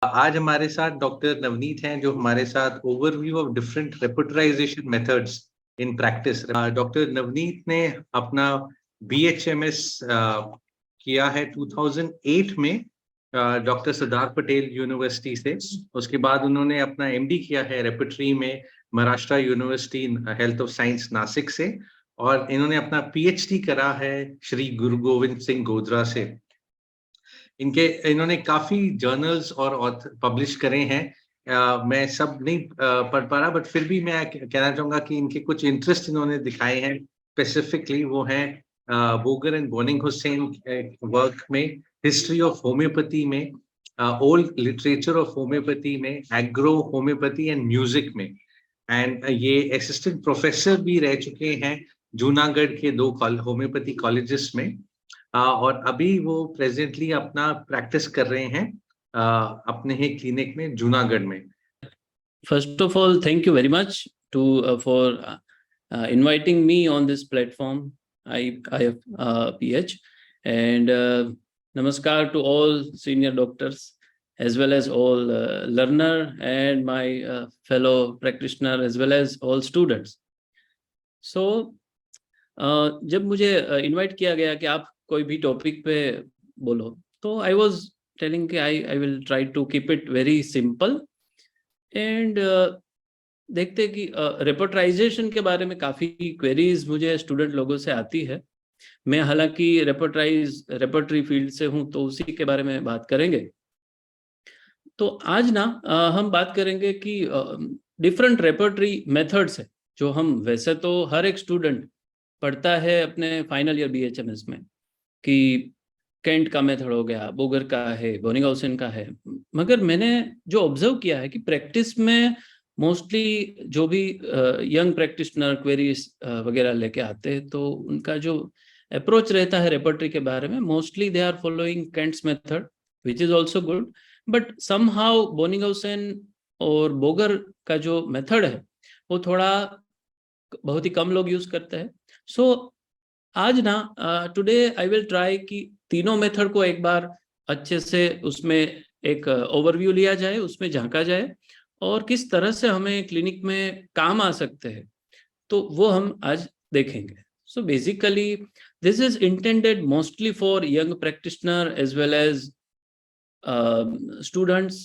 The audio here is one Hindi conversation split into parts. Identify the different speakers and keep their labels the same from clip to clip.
Speaker 1: आज हमारे साथ डॉक्टर नवनीत हैं जो हमारे साथ overview of different repertorisation methods in practice. Doctor Navneet ने अपना BHMS किया है 2008 में डॉक्टर सरदार पटेल यूनिवर्सिटी से। उसके बाद उन्होंने अपना MD किया है रेपर्टरी में Maharashtra university health of science Nashik से, और इन्होंने अपना PhD करा है श्री गुरु गोविंद सिंह गोधरा से। इन्होंने काफी जर्नल्स और पब्लिश करे हैं। मैं सब नहीं पढ़ पा रहा, बट फिर भी मैं कहना चाहूंगा कि इनके कुछ इंटरेस्ट इन्होंने दिखाए हैं स्पेसिफिकली। वो हैं Bogar and boning Hussain work में, हिस्ट्री ऑफ होम्योपैथी में, ओल्ड लिटरेचर ऑफ होम्योपैथी में, एग्रो होम्योपैथी एंड म्यूजिक में। एंड ये असिस्टेंट प्रोफेसर भी रह चुके हैं जूनागढ़ के 2 होम्योपैथी कॉलेजेस में। और अभी वो प्रेजेंटली अपना प्रैक्टिस कर रहे हैं अपने ही क्लिनिक में जूनागढ़ में।
Speaker 2: First of all, thank you very much for inviting me on this platform. I have PH, and namaskar to all senior doctors as well as all learner and my fellow practitioner as well as all students. So जब मुझे इनवाइट किया गया कि आप कोई भी टॉपिक पे बोलो, तो आई वॉज टेलिंग कि I will try to keep it very simple and देखते कि रेपर्टराइजेशन के बारे में काफ़ी क्वेरीज मुझे स्टूडेंट लोगों से आती है। मैं हालांकि रेपर्टरी फील्ड से हूं, तो उसी के बारे में बात करेंगे। तो आज ना हम बात करेंगे कि डिफरेंट रेपर्टरी मेथड्स है जो हम वैसे तो हर एक स्टूडेंट पढ़ता है अपने फाइनल ईयर BHMS में, कि कैंट का मेथड हो गया, बोगर का है, बोनिंगहाउसेन का है। मगर मैंने जो ऑब्जर्व किया है कि प्रैक्टिस में मोस्टली जो भी यंग प्रैक्टिशनर क्वेरीज वगैरह लेके आते हैं, तो उनका जो अप्रोच रहता है रेपर्टरी के बारे में, mostly they are following Kent's method which is also good, but somehow Boenninghausen और बोगर का जो मेथड है वो थोड़ा बहुत ही कम लोग यूज करते हैं। सो आज ना टुडे आई विल ट्राई कि तीनों मेथड को एक बार अच्छे से उसमें एक ओवरव्यू लिया जाए, उसमें झांका जाए और किस तरह से हमें क्लिनिक में काम आ सकते हैं, तो वो हम आज देखेंगे। So basically this is intended mostly for young practitioner as well as students,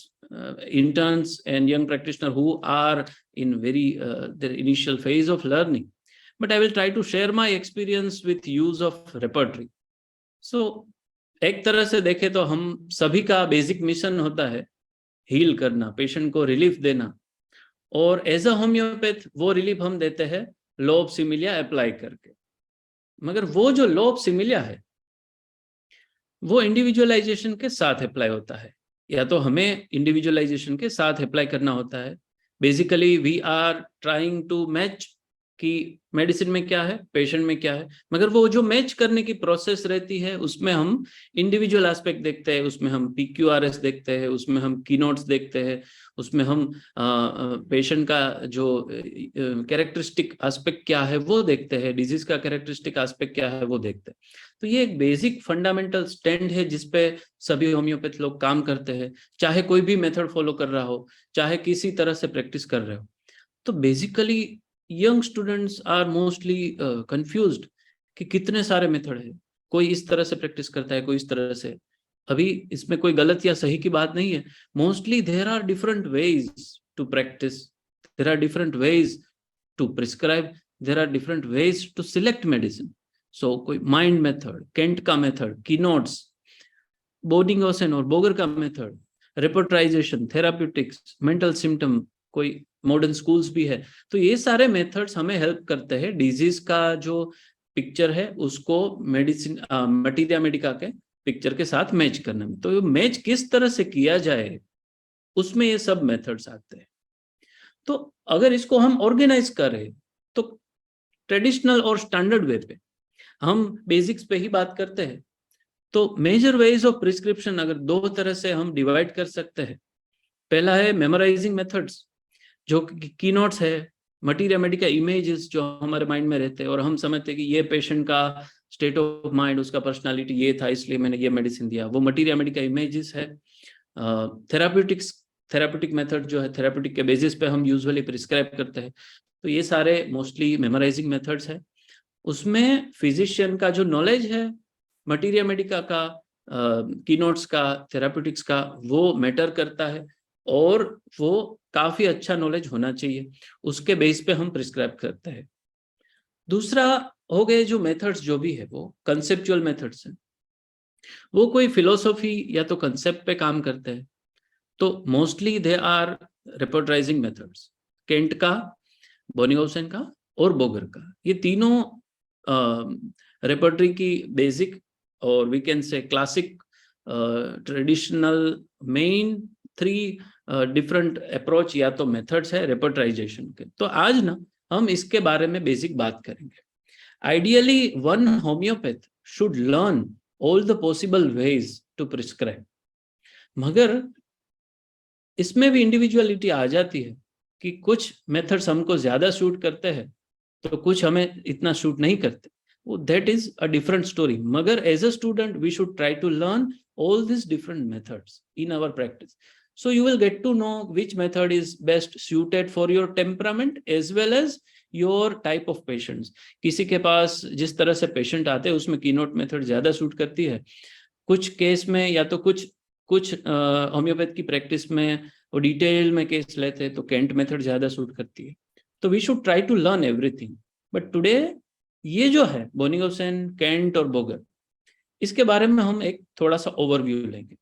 Speaker 2: interns and young practitioners who are in their initial phase of learning. But I will try to share my experience with use of repertory. So एक तरह से देखें तो हम सभी का बेसिक मिशन होता है हील करना, पेशेंट को रिलीफ देना, और एज अ होम्योपैथ वो रिलीफ हम देते हैं लॉ ऑफ सिमिलिया अप्लाई करके। मगर वो जो लॉ ऑफ सिमिलिया है वो इंडिविजुअलाइजेशन के साथ अप्लाई होता है, या तो हमें इंडिविजुअलाइजेशन के साथ अप्लाई करना होता है। Basically we are trying to match कि मेडिसिन में क्या है, पेशेंट में क्या है, मगर वो जो मैच करने की प्रोसेस रहती है उसमें हम इंडिविजुअल एस्पेक्ट देखते हैं, उसमें हम PQRS देखते हैं, उसमें हम कीनोट्स देखते हैं, उसमें हम पेशेंट का जो कैरेक्टरिस्टिक एस्पेक्ट क्या है वो देखते हैं, डिजीज का कैरेक्टरिस्टिक एस्पेक्ट क्या है वो देखते हैं। तो ये एक बेसिक फंडामेंटल स्टैंड है जिसपे सभी होम्योपैथ लोग काम करते हैं, चाहे कोई भी मेथड फॉलो कर रहा हो, चाहे किसी तरह से प्रैक्टिस कर रहे हो। तो basically young students are mostly confused कि कितने सारे मेथड है, कोई इस तरह से प्रैक्टिस करता है, कोई इस तरह से। अभी इसमें कोई गलत या सही की बात नहीं है, mostly there are different ways to practise, there are different ways to prescribe, there are different ways to select medicine. So कोई माइंड मेथड, केंट का मेथड, कीनोट्स, बोनिंगहाउसेन और बोगर का method, repertorisation, therapeutics, mental symptom, कोई मॉडर्न स्कूल्स भी है। तो ये सारे मेथड्स हमें हेल्प करते हैं डिजीज का जो पिक्चर है उसको मेडिसिन मटीरिया मेडिका के पिक्चर के साथ मैच करने में। तो मैच किस तरह से किया जाए उसमें ये सब मेथड्स आते हैं। तो अगर इसको हम ऑर्गेनाइज करें तो ट्रेडिशनल और स्टैंडर्ड वे पे हम बेसिक्स पे ही बात करते हैं। तो मेजर वेज ऑफ प्रिस्क्रिप्शन अगर दो तरह से हम डिवाइड कर सकते हैं। पहला है मेमोराइजिंग मेथड्स, जो कीनोट्स है, मटीरिया मेडिका इमेजेस जो हमारे माइंड में रहते हैं और हम समझते हैं कि ये पेशेंट का स्टेट ऑफ माइंड, उसका पर्सनालिटी ये था इसलिए मैंने ये मेडिसिन दिया, वो मटीरिया मेडिका इमेजेस है। थेराप्यूटिक मेथड जो है, थेराप्यूटिक के बेसिस पे हम यूजुअली प्रिस्क्राइब करते हैं, तो ये सारे मोस्टली मेमोराइजिंग मेथड्स है। उसमें फिजिशियन का जो नॉलेज है मटीरिया मेडिका का, कीनोट्स का, थेराप्यूटिक्स का, वो मैटर करता है, और वो काफी अच्छा नॉलेज होना चाहिए, उसके बेस पे हम प्रिस्क्राइब करते हैं। दूसरा हो गए जो मेथड्स जो भी है वो कंसेप्चुअल मेथड्स हैं, वो कोई फिलोसॉफी या तो कंसेप्ट पे काम करते हैं, तो mostly they are repertorising methods, Kent का, बोनिगोसेन का और बोगर का। ये तीनों रेपर्टरी की बेसिक और we can say classic traditional main 3 different approach या तो मेथड्स है रेपर्टराइजेशन के। तो आज ना हम इसके बारे में बेसिक बात करेंगे। Ideally one homoeopath should learn all the possible ways to prescribe, मगर इसमें भी इंडिविजुअलिटी आ जाती है कि कुछ मेथड्स हमको ज्यादा सूट करते हैं तो कुछ हमें इतना सूट नहीं करते, वो that is a different story. मगर as a student we should try to learn all these different methods in our practice, so you will get to know which method is best suited for your temperament as well as your type of patients। किसी के पास जिस तरह से पेशेंट आते हैं उसमें कीनोट मेथड ज्यादा सूट करती है, कुछ केस में या तो कुछ होम्योपैथ की प्रैक्टिस में वो डिटेल में केस लेते हैं तो केंट मेथड ज्यादा सूट करती है। तो we should try to learn everything, but today ये जो है बोनिगोसेन, केंट और बोगर, इसके बारे में हम एक थोड़ा सा ओवरव्यू लेंगे।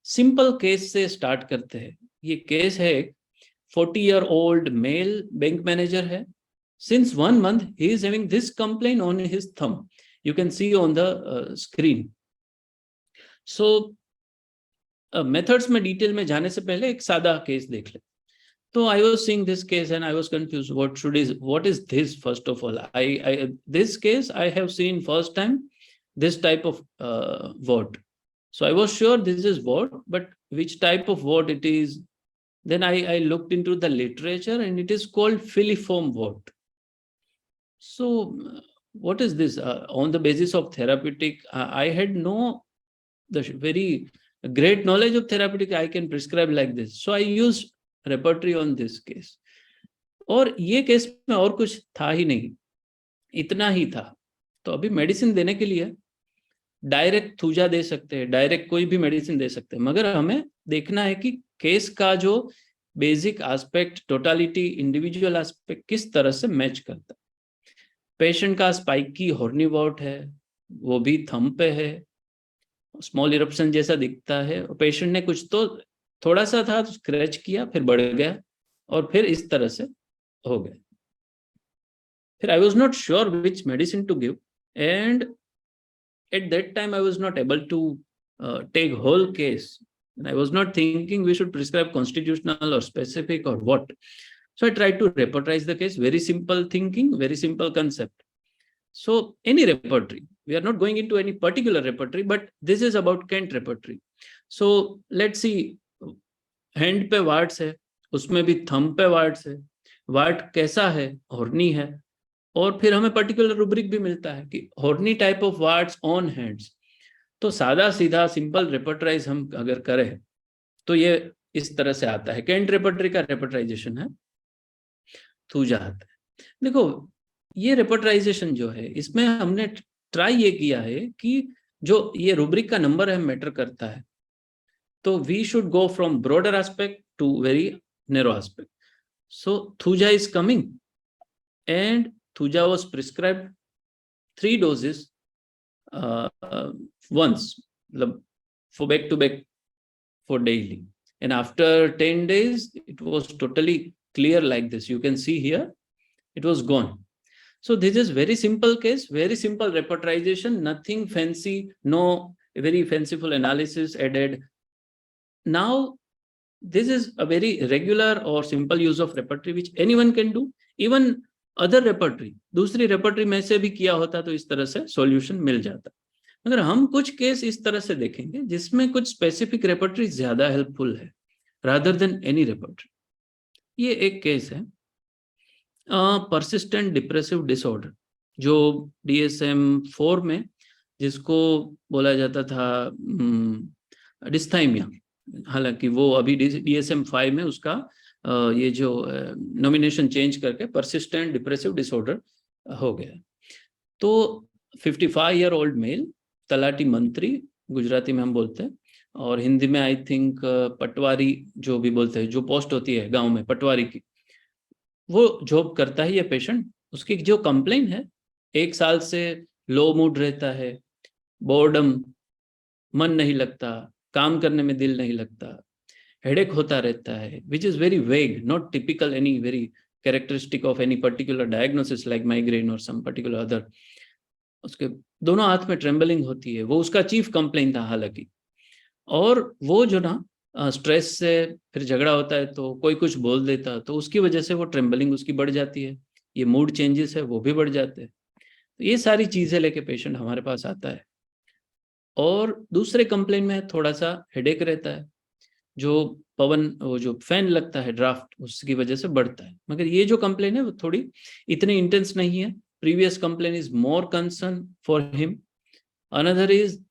Speaker 2: सिंपल केस से स्टार्ट करते हैं। ये केस है, 40-year-old मेल बैंक मैनेजर है। Since 1 month he is having this complaint on his thumb, you can see on the screen। so methods में डिटेल में जाने से पहले एक सादा केस देख ले। तो I was seeing this case and I was confused. What is this? First of all, this case I have seen first time this type of wart. So I was sure this is wart, but which type of wart it is? Then I looked into the literature and it is called filiform wart. So what is this? On the basis of therapeutic, I had the very great knowledge of therapeutic, I can prescribe like this. So I used repertory on this case, और ये केस में और कुछ था ही नहीं, इतना ही था। तो अभी मेडिसिन देने के लिए डायरेक्ट थूजा दे सकते हैं, डायरेक्ट कोई भी मेडिसिन दे सकते हैं, मगर हमें देखना है कि केस का जो basic aspect, totality, individual aspect किस तरह से मैच करता है। पेशेंट का स्पाइकी हॉर्नी वॉट है, वो भी थंब पे है, स्मॉल इरप्शन जैसा दिखता है, और पेशेंट ने कुछ तो थोड़ा सा था तो स्क्रैच किया, फिर बढ़ गया, और फिर इस तरह से हो गया। फिर I was not sure which medicine to give, and at that time I was not able to take whole case, and I was not thinking we should prescribe constitutional or specific or what. So I tried to repertorize the case. Very simple thinking, very simple concept. So any repertory, we are not going into any particular repertory, but this is about Kent repertory. So let's see, hand पे वार्ड्स है, उसमें भी थंब पे वार्ड्स है, वार्ड कैसा है, हॉर्नी है, और फिर हमें पर्टिकुलर रूब्रिक भी मिलता है कि horny type of warts on hands. तो सादा सीधा सिंपल रेपर्टराइज हम अगर करें तो ये इस तरह से आता है। केंट रेपर्टरी का रेपर्टराइजेशन है, थूजा आता है। देखो ये रेपर्टराइजेशन जो है, इसमें हमने ट्राई ये किया है कि जो ये रूब्रिक का नंबर है मैटर करता है, तो we should go from broader aspect to very narrow aspect. So thuja is coming, and thuja was prescribed 3 doses once, for back to back for daily, and after 10 days it was totally clear like this. You can see here it was gone. So this is very simple case, very simple repertorization, nothing fancy, no very fanciful analysis added. Now this is a very regular or simple use of repertory which anyone can do, even other repertory, दूसरी repertory में से भी किया होता तो इस तरह से solution मिल जाता। मगर हम कुछ केस इस तरह से देखेंगे जिसमें कुछ स्पेसिफिक रेपर्टरी ज्यादा हेल्पफुल है rather than any repertory। ये एक केस है, persistent depressive disorder, जो DSM-4 में जिसको बोला जाता था डिस्थाइमिया, हालांकि वो अभी DSM-5 में उसका ये जो नॉमिनेशन चेंज करके परसिस्टेंट डिप्रेसिव डिसऑर्डर हो गया। तो 55 ईयर ओल्ड मेल, तलाटी मंत्री गुजराती में हम बोलते हैं, और हिंदी में आई थिंक पटवारी जो भी बोलते हैं, जो पोस्ट होती है गांव में पटवारी की, वो जॉब करता है ये पेशेंट। उसकी जो कंप्लेन है, 1 साल से लो मूड रहता है, बोर्डम, मन नहीं लगता, काम करने में दिल नहीं लगता, हेडेक होता रहता है, which is very vague, not typical any very characteristic of any particular diagnosis like migraine और सम पर्टिकुलर अदर। उसके दोनों हाथ में ट्रेम्बलिंग होती है, वो उसका चीफ कंप्लेन था हालांकि। और वो जो ना स्ट्रेस से फिर झगड़ा होता है तो कोई कुछ बोल देता, तो उसकी वजह से वो ट्रेम्बलिंग उसकी बढ़ जाती है, ये मूड चेंजेस है वो भी बढ़ जाते हैं। तो ये सारी चीज़ें लेके पेशेंट हमारे पास आता है। और दूसरे कंप्लेन में थोड़ा सा हेडेक रहता है, जो पवन, वो जो फैन लगता है ड्राफ्ट, उसकी वजह से बढ़ता है। मगर ये जो कंप्लेन है वो थोड़ी इतनी इंटेंस नहीं है। Previous complain is more concern for him. Another is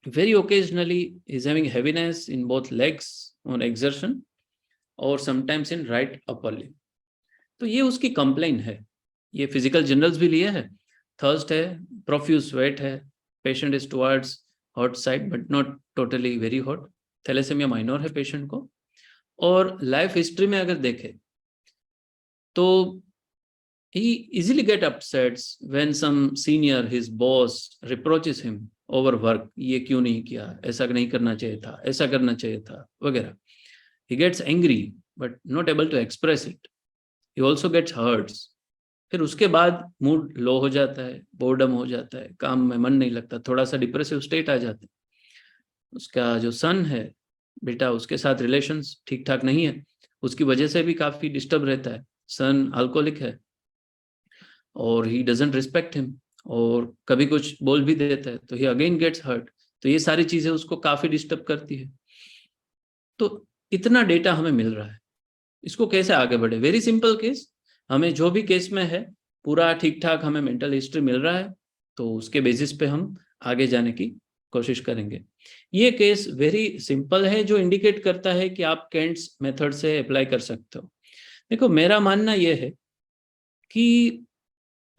Speaker 2: very occasionally is having heaviness in both legs on exertion or sometimes in right upper limb। तो ये उसकी कंप्लेन है। ये फिजिकल जनरल्स भी लिए है, थर्स्ट है, प्रोफ्यूज स्वेट है, patient is towards hot side but not totally very hot, thalassemia minor है पेशेंट को। और लाइफ हिस्ट्री में अगर देखें तो he easily get upsets when some senior, his boss, reproaches him over work। ये क्यों नहीं किया, ऐसा नहीं करना चाहिए था, ऐसा करना चाहिए था वगैरह। he gets angry but not able to express it। he also gets hurts। फिर उसके बाद मूड लो हो जाता है, बोर्डम हो जाता है, काम में मन नहीं लगता, थोड़ा सा डिप्रेसिव स्टेट आ जाता है। उसका जो सन है बेटा, उसके साथ रिलेशंस ठीक ठाक नहीं है, उसकी वजह से भी काफी डिस्टर्ब रहता है। सन अल्कोहलिक है और ही डजंट रिस्पेक्ट हिम, और कभी कुछ बोल भी देता है तो ही अगेन गेट्स हर्ट। तो ये सारी चीजें उसको काफी डिस्टर्ब करती है। तो इतना डेटा हमें मिल रहा है, इसको कैसे आगे बढ़े? वेरी सिंपल केस, हमें जो भी केस में है पूरा ठीक ठाक हमें मेंटल हिस्ट्री मिल रहा है, तो उसके बेसिस पे हम आगे जाने की कोशिश करेंगे। ये केस वेरी सिंपल है, जो इंडिकेट करता है कि आप केंट्स मेथड से अप्लाई कर सकते हो। देखो, मेरा मानना यह है कि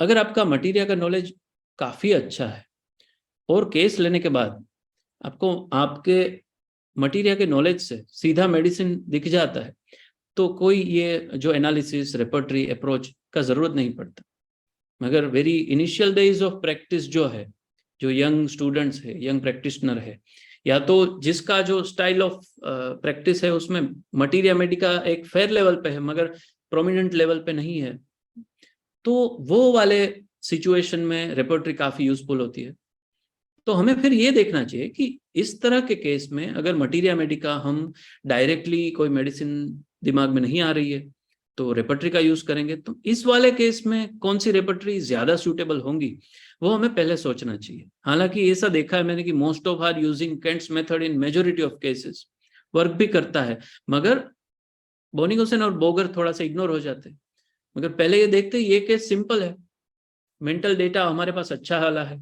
Speaker 2: अगर आपका मटीरिया का नॉलेज काफ़ी अच्छा है और केस लेने के बाद आपको आपके मटीरिया के नॉलेज से सीधा मेडिसिन दिख जाता है, तो कोई ये जो एनालिसिस, रेपर्टरी अप्रोच का ज़रूरत नहीं पड़ता। मगर very initial days of practice जो है, जो यंग स्टूडेंट्स है, यंग प्रैक्टिशनर है, या तो जिसका जो स्टाइल ऑफ प्रैक्टिस है उसमें मटीरिया मेडिका एक फेयर लेवल पे है मगर प्रोमिनेंट लेवल पे नहीं है, तो वो वाले सिचुएशन में रेपर्टरी काफ़ी यूजफुल होती है। तो हमें फिर ये देखना चाहिए कि इस तरह के केस में अगर मटीरिया मेडिका हम डायरेक्टली कोई मेडिसिन दिमाग में नहीं आ रही है तो रेपर्टरी का यूज करेंगे, तो इस वाले केस में कौन सी रेपर्टरी ज्यादा सूटेबल होंगी वो हमें पहले सोचना चाहिए। हालांकि ऐसा देखा है मैंने कि most of are using Kent's method in majority of cases, work भी करता है, मगर बोनिगोसेन और बोगर थोड़ा सा इग्नोर हो जाते हैं। मगर पहले ये देखते ये केस सिंपल है, मेंटल डेटा हमारे पास अच्छा वाला है,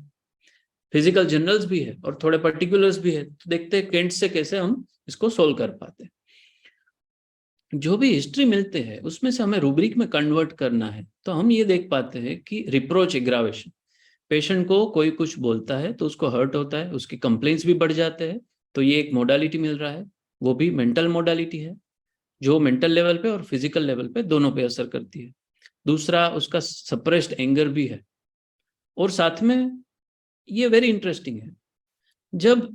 Speaker 2: फिजिकल जनरल्स भी है और थोड़े पर्टिकुलर्स भी है, तो देखते हैं केंट से कैसे हम इसको सोल्व कर पाते हैं। जो भी हिस्ट्री मिलते हैं उसमें से हमें रूब्रिक में कन्वर्ट करना है, तो हम ये देख पाते हैं कि रिप्रोच एग्रावेशन, पेशेंट को कोई कुछ बोलता है तो उसको हर्ट होता है, उसकी कंप्लेंट्स भी बढ़ जाते हैं, तो ये एक मोडालिटी मिल रहा है, वो भी मेंटल मोडालिटी है जो मेंटल लेवल पे और फिजिकल लेवल पे दोनों पे असर करती है। दूसरा, उसका सप्रेस्ड एंगर भी है। और साथ में ये वेरी इंटरेस्टिंग है, जब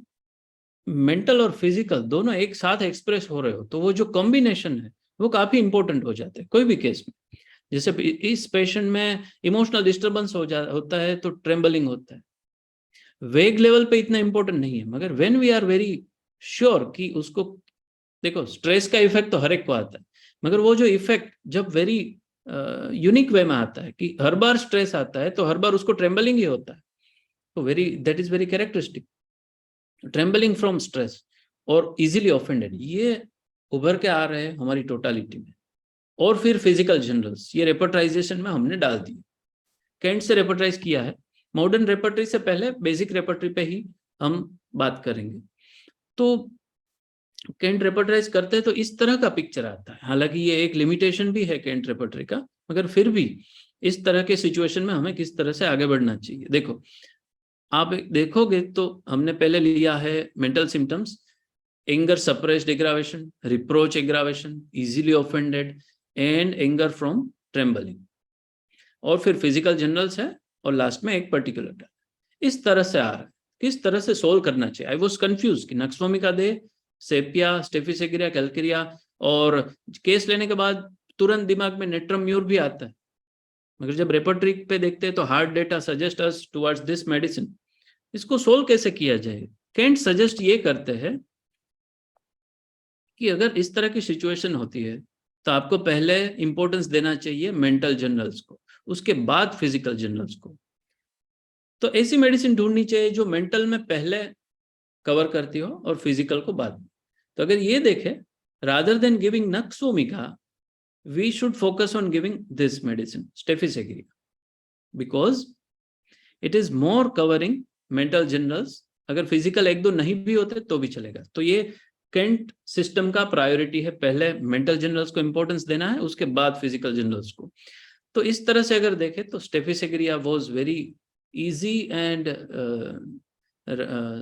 Speaker 2: मेंटल और फिजिकल दोनों एक साथ एक्सप्रेस हो रहे हो तो वो जो कॉम्बिनेशन है वो काफी इंपॉर्टेंट हो जाते हैं कोई भी केस में। जैसे इस पेशेंट में इमोशनल डिस्टर्बेंस होता है तो ट्रेम्बलिंग होता है, वेग लेवल पे इतना इंपॉर्टेंट नहीं है, मगर when we are very sure कि उसको, देखो स्ट्रेस का इफेक्ट तो हर एक को आता है, मगर वो जो इफेक्ट जब वेरी यूनिक वे में आता है कि हर बार स्ट्रेस आता है तो हर बार उसको ट्रेम्बलिंग ही होता है, तो very that is very characteristic, trembling from stress और इजीली ऑफेंडेड, ये उभर के आ रहे हैं हमारी टोटालिटी में। और फिर फिजिकल जनरल्स ये रेपर्टराइजेशन में हमने डाल दिए, केंट से रेपर्टराइज किया है, मॉडर्न रेपर्टरी से पहले बेसिक रेपर्टरी पे ही हम बात करेंगे। तो कैंट रेपर्टराइज करते हैं तो इस तरह का पिक्चर आता है। हालांकि ये एक लिमिटेशन भी है कैंट रेपर्टरी का, मगर फिर भी इस तरह के सिचुएशन में हमें किस तरह से आगे बढ़ना चाहिए। देखो, आप देखोगे तो हमने पहले लिया है mental symptoms, anger suppressed aggravation, reproach aggravation, easily offended and anger from trembling, और फिर फिजिकल जनरल्स है, और लास्ट में एक पर्टिकुलर। इस तरह से आ रहा है, किस तरह से सोल्व करना चाहिए। आई वॉज कंफ्यूज कि नक्सवोमिका दे, सेपिया, स्टेफिसेग्रिया, कैल्केरिया, और केस लेने के बाद तुरंत दिमाग में नेट्रम म्यूर भी आता है, मगर जब रेपर्टरी पे देखते हैं तो hard data suggest us towards this medicine. इसको सोल्व कैसे किया जाए? कैंट सजेस्ट ये करते हैं कि अगर इस तरह की सिचुएशन होती है तो आपको पहले इंपॉर्टेंस देना चाहिए मेंटल जनरल्स को, उसके बाद फिजिकल जनरल्स को। तो ऐसी मेडिसिन ढूंढनी चाहिए जो मेंटल में पहले कवर करती हो और फिजिकल को बाद में। तो अगर ये देखें, rather than giving nux vomica, we should focus on giving this medicine staphysagria, because it is more covering mental generals. अगर फिजिकल एक दो नहीं भी होते तो भी चलेगा। तो ये कैंट सिस्टम का प्रायोरिटी है, पहले मेंटल जनरल्स को इंपॉर्टेंस देना है, उसके बाद फिजिकल जनरल्स को। तो इस तरह से अगर देखें तो staphysagria was very easy and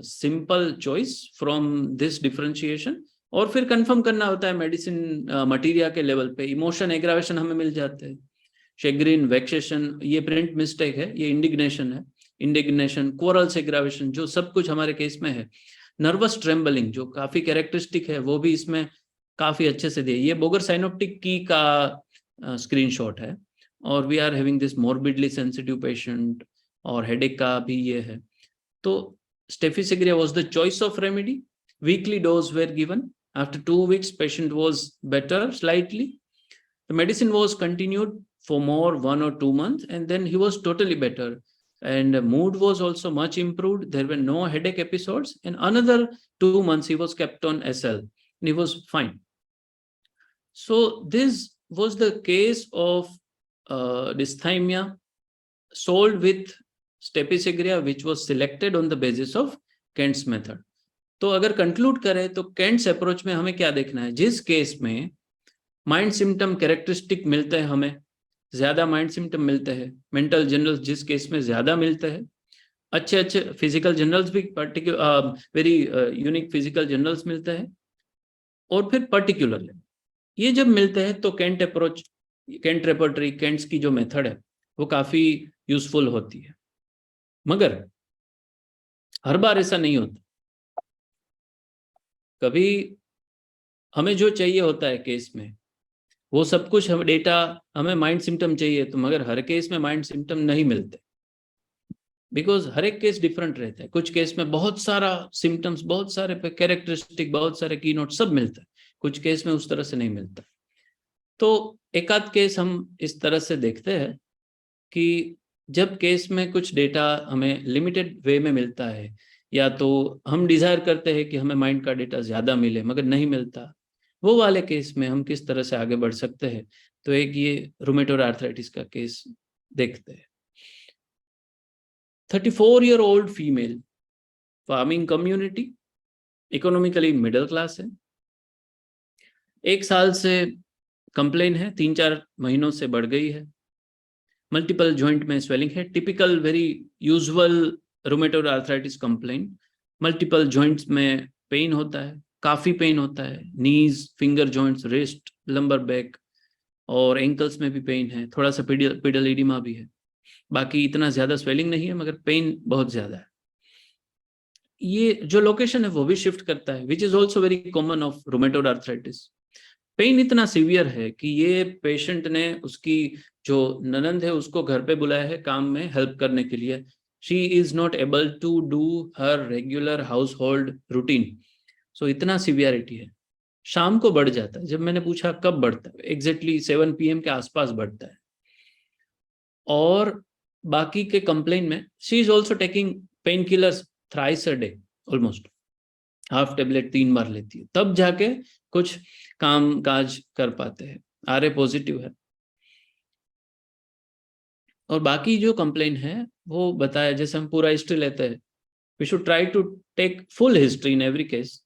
Speaker 2: simple choice from this differentiation. और फिर कंफर्म करना होता है मेडिसिन मटीरिया के लेवल पे। इमोशन एग्रावेशन हमें मिल जाते हैं, शेग्रीन, वेक्सेशन, ये प्रिंट मिस्टेक है, ये इंडिग्नेशन है, इंडिग्नेशन, कोरल्स एग्रावेशन, जो सब कुछ हमारे केस में है। नर्वस ट्रेम्बलिंग जो काफी कैरेक्टरिस्टिक है, वो भी इसमें काफी अच्छे से दिए। ये बोगर साइनोप्टिक की का स्क्रीनशॉट है, और we are having this morbidly sensitive patient, और हेडेक का भी ये है। तो staphysagria was the choice of remedy. Weekly dose were given. After 2 weeks patient was better slightly. The medicine was continued for more 1 or 2 months, and then he was totally better, and mood was also much improved. There were no headache episodes, and another 2 months he was kept on SL and he was fine. So this was the case of dysthymia solved with staphysagria which was selected on the basis of Kent's method. तो अगर कंक्लूड करें तो कैंट्स अप्रोच में हमें क्या देखना है? जिस केस में माइंड सिम्टम कैरेक्टरिस्टिक मिलते हैं, हमें ज्यादा माइंड सिम्टम मिलते हैं, मेंटल जनरल्स जिस केस में ज्यादा मिलते हैं, अच्छे अच्छे फिजिकल जनरल्स भी, particular very unique physical generals मिलते हैं, और फिर पर्टिकुलर ये जब मिलते हैं तो Kent approach, Kent repertory, Kent's की जो मेथड है वो काफी यूजफुल होती है। मगर हर बार ऐसा नहीं होता। कभी हमें जो चाहिए होता है केस में वो सब कुछ, हम डेटा, हमें माइंड सिम्टम चाहिए, तो मगर हर केस में माइंड सिम्टम नहीं मिलते, बिकॉज हर एक केस डिफरेंट रहता है। कुछ केस में बहुत सारा सिम्टम्स, बहुत सारे कैरेक्टरिस्टिक, बहुत सारे की नोट सब मिलता है, कुछ केस में उस तरह से नहीं मिलता। तो एक आध केस हम इस तरह से देखते हैं कि जब केस में कुछ डेटा हमें लिमिटेड वे में मिलता है, या तो हम डिजायर करते हैं कि हमें माइंड का डेटा ज्यादा मिले मगर नहीं मिलता, वो वाले केस में हम किस तरह से आगे बढ़ सकते हैं। तो एक ये रूमेटोइड आर्थराइटिस का केस देखते हैं। 34-year-old female, farming community, economically middle class है, 1 साल से कंप्लेन है, 3-4 महीनों से बढ़ गई है, मल्टीपल जॉइंट में स्वेलिंग है, typical very usual rheumatoid arthritis complain. Multiple joints में पेन होता है, काफी पेन होता है, knees, finger joints, wrist, lumbar back, और एंकल्स में भी पेन है, थोड़ा सा पिडल एडिमा भी है। बाकी इतना ज्यादा स्वेलिंग नहीं है, मगर पेन बहुत ज्यादा है। ये जो लोकेशन है वो भी शिफ्ट करता है, which is also very common of rheumatoid arthritis. Pain इतना सीवियर है कि ये पेशेंट ने उसकी जो ननंद है उसको घर पे बुलाया है काम में हेल्प करने के लिए। She is not able to do her regular household routine. So इतना सीवियरिटी है। शाम को बढ़ जाता है। जब मैंने पूछा कब बढ़ता है, एग्जैक्टली 7 PM के आसपास बढ़ता है। और बाकी के कंप्लेन में she is also taking pain killers thrice a day, almost half tablet 3 बार लेती है, तब जाके कुछ काम काज कर पाते हैं। RA पॉजिटिव है। और बाकी जो कंप्लेन है वो बताया, जैसे हम पूरा हिस्ट्री लेते हैं, we should try to take full history in every case,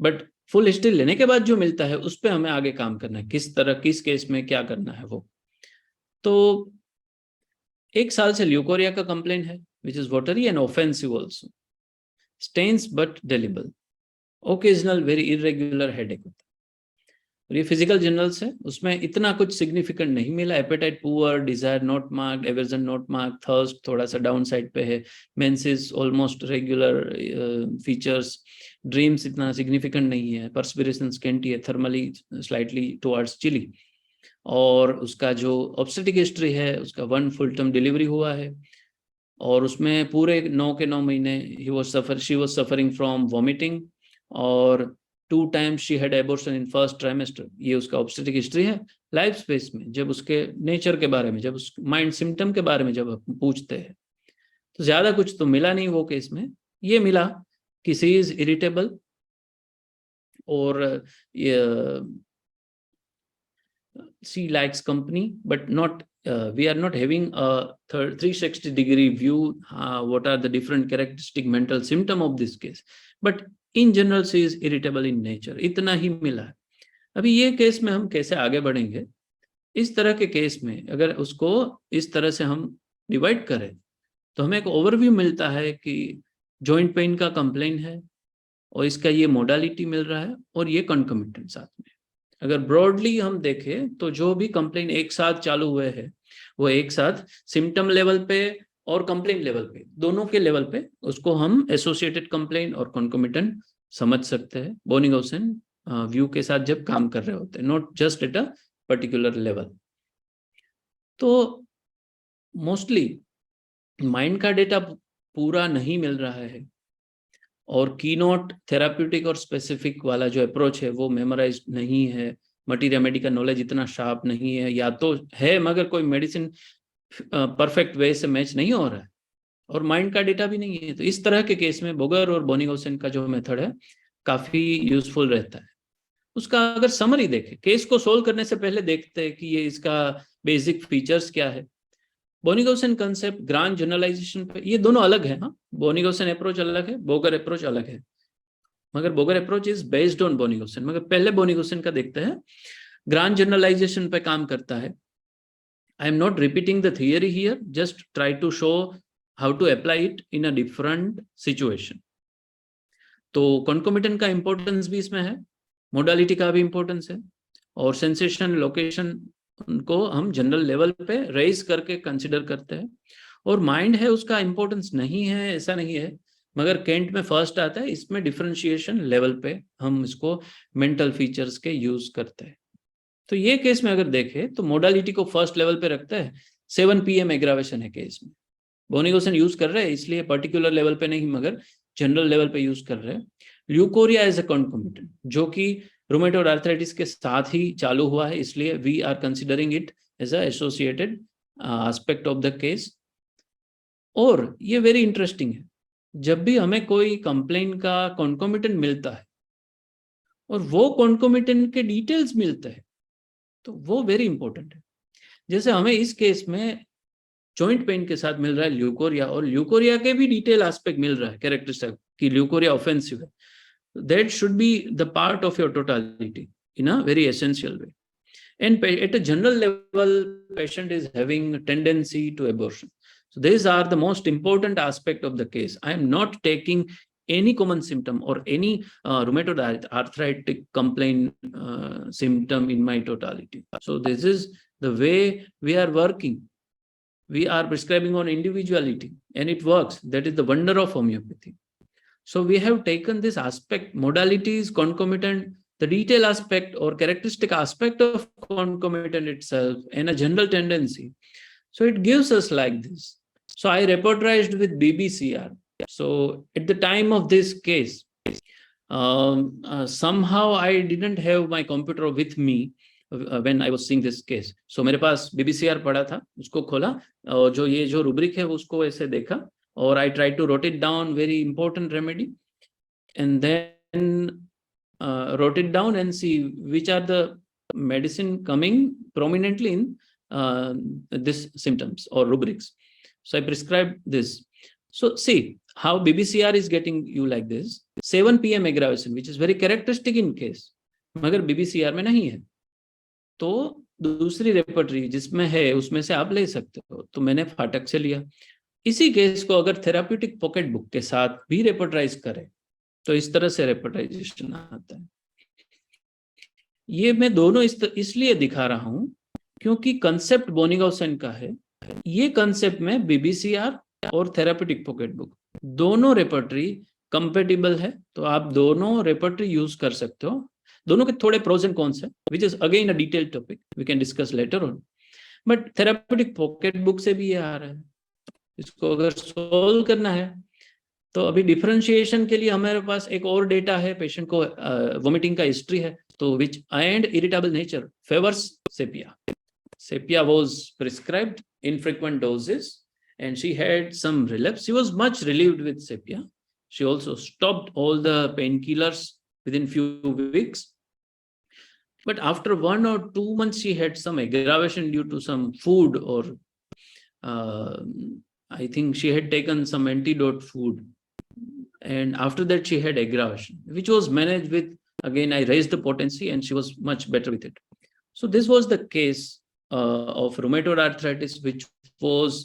Speaker 2: but full history लेने के बाद जो मिलता है उस पर हमें आगे काम करना है, किस तरह किस केस में क्या करना है वो। तो 1 साल से ल्यूकोरिया का कंप्लेन है, which is watery and offensive also, stains but delible, occasional very irregular headache होता है। और ये फिजिकल जनरल्स है, उसमें इतना कुछ सिग्निफिकेंट नहीं मिला। Appetite poor, desire not marked, aversion not marked, thirst थोड़ा सा डाउन साइड पे है, menses almost regular features, dreams इतना सिग्निफिकेंट नहीं है, पर्सपिरेशन स्केंटी है, थर्मली स्लाइटली टुवर्ड्स चिली, और उसका जो ऑब्स्टेटिक हिस्ट्री है उसका 1 फुल टर्म डिलीवरी हुआ है, और उसमें पूरे 9 के 9 महीने she was suffering from vomiting, और 2 times she had abortion in first trimester. ये उसका ऑब्स्टेटिक हिस्ट्री है। लाइफ स्पेस में जब उसके नेचर के बारे में, जब उस माइंड सिम्टम के बारे में जब हम पूछते हैं तो ज्यादा कुछ तो मिला नहीं वो केस में। ये मिला कि शी इज इरिटेबल, और she likes company but not we are not having a 360-degree view what are the different characteristic mental symptom of this case, but in general she is irritable in nature। इतना ही मिला है। अभी ये केस में हम कैसे आगे बढ़ेंगे, इस तरह के केस में अगर उसको इस तरह से हम डिवाइड करें तो हमें एक ओवरव्यू मिलता है कि जॉइंट पेन का कंप्लेन है और इसका ये मोडालिटी मिल रहा है और ये कंकमिटेंट साथ में। अगर ब्रॉडली हम देखें तो जो भी कंप्लेन एक साथ चालू हुए हैं वो एक साथ सिम्टम लेवल पे और कंप्लेन लेवल पे, दोनों के लेवल पे उसको हम एसोसिएटेड कंप्लेन और कंकमिटेंट समझ सकते हैं बोनिगोसेन व्यू के साथ जब काम कर रहे होते हैं, not just at a particular level. तो मोस्टली माइंड का डेटा पूरा नहीं मिल रहा है, और कीनोट थेराप्यूटिक और स्पेसिफिक वाला जो अप्रोच है वो मेमोराइज नहीं है, मटीरिया मेडिका नॉलेज इतना शार्प नहीं है, या तो है मगर कोई मेडिसिन परफेक्ट वे से मैच नहीं हो रहा है, और माइंड का डेटा भी नहीं है। तो इस तरह के केस में बोगर और बोनिगोसेन का जो मेथड है काफी यूजफुल रहता है। उसका अगर समरी देखें, केस को सोल्व करने से पहले देखते हैं कि ये इसका बेसिक फीचर्स क्या है। बोनिगोसेन कंसेप्ट, ग्रांड जनरलाइजेशन पे, ये दोनों अलग है। हाँ, बोनिगोसेन अप्रोच अलग है, बोगर अप्रोच अलग है, मगर Boger approach is based on Boenninghausen. मगर पहले बोनिगोसेन का देखते हैं, ग्रांड जनरलाइजेशन पे काम करता है। I am not repeating the theory here, just try to show how to apply it in a different situation. तो कॉन्कोमिटेंट का इंपॉर्टेंस भी इसमें है, मोडालिटी का भी इंपॉर्टेंस है, और सेंसेशन लोकेशन को हम जनरल लेवल पे रेज करके कंसिडर करते हैं। और माइंड है उसका इंपॉर्टेंस नहीं है ऐसा नहीं है, मगर केंट में फर्स्ट आता है, इसमें डिफरेंशिएशन लेवल पे हम इसको मेंटल फीचर्स के यूज करते हैं। तो ये केस में अगर देखें तो मोडालिटी को फर्स्ट लेवल पे रखता है, 7 PM एग्रावेशन है केस में, बोनिगोसेन यूज कर रहे हैं इसलिए पर्टिकुलर लेवल पे नहीं मगर जनरल लेवल पे यूज कर रहे हैं। ल्यूकोरिया एज अ कॉन्कोमिटेंट जो कि रूमेटॉइड आर्थराइटिस के साथ ही चालू हुआ है, इसलिए we are considering it as a associated aspect of the case. और ये वेरी इंटरेस्टिंग है, जब भी हमें कोई कंप्लेन का कॉन्कोमिटेंट मिलता है और वो कॉन्कोमिटेंट के डिटेल्स मिलते हैं तो वो वेरी इंपॉर्टेंट है। जैसे हमें इस केस में जॉइंट पेन के साथ मिल रहा है ल्यूकोरिया, और ल्यूकोरिया के भी डिटेल एस्पेक्ट मिल रहा है कैरेक्टरिस्टिक कि ल्यूकोरिया ऑफेंसिव है, that should be the part of your totality in a very essential way. And at a general level, patient is having a tendency to abortion. So these are the most important aspect of the case. I am not taking any common symptom or any rheumatoid arthritic complaint symptom in my totality. So this is the way we are working. We are prescribing on individuality and it works. That is the wonder of homeopathy. So we have taken this aspect, modalities, concomitant, the detail aspect or characteristic aspect of concomitant itself and a general tendency. So it gives us like this. So I repertorized with BBCR. So at the time of this case, somehow I didn't have my computer with me when I was seeing this case. So मेरे पास BBCR पड़ा था, उसको खोला और जो ये जो rubric है उसको ऐसे देखा, or I tried to write it down, very important remedy, and then wrote it down and see which are the medicine coming prominently in this symptoms or rubrics. So I prescribed this. So see, how BBCR is getting you like this 7 PM aggravation which is very characteristic in case, मगर BBCR में नहीं है, तो दूसरी रेपर्टरी जिसमें है उसमें से आप ले सकते हो। तो मैंने फाटक से लिया। इसी केस को अगर थेराप्यूटिक पॉकेट बुक के साथ भी रेपर्टराइज करें तो इस तरह से रेपर्टराइजेशन आता है। ये मैं दोनों इसलिए दिखा रहा हूं क्योंकि कंसेप्ट बोनिगौसेन का है। ये कंसेप्ट में बीबीसीआर और थेराप्यूटिक पॉकेट बुक दोनों रेपर्टरी कंपेटिबल है, तो आप दोनों रेपर्टरी यूज कर सकते हो। दोनों के थोड़े प्रोज एंड कॉन्स है, which is again a detailed topic, we can discuss later on. But therapeutic pocket book से भी ये आ रहा है, इसको अगर सोल्व करना है तो अभी डिफरेंशिएशन के लिए हमारे पास एक और डेटा है, पेशेंट को वोमिटिंग का हिस्ट्री है, तो which and irritable nature favours Sepia. Sepia was prescribed infrequent doses and she had some relapse. She was much relieved with Sepia. She also stopped all the painkillers within few weeks. But after 1 or 2 months, she had some aggravation due to some food, or I think she had taken some antidote food. And after that, she had aggravation, which was managed with, again, I raised the potency and she was much better with it. So this was the case of rheumatoid arthritis, which was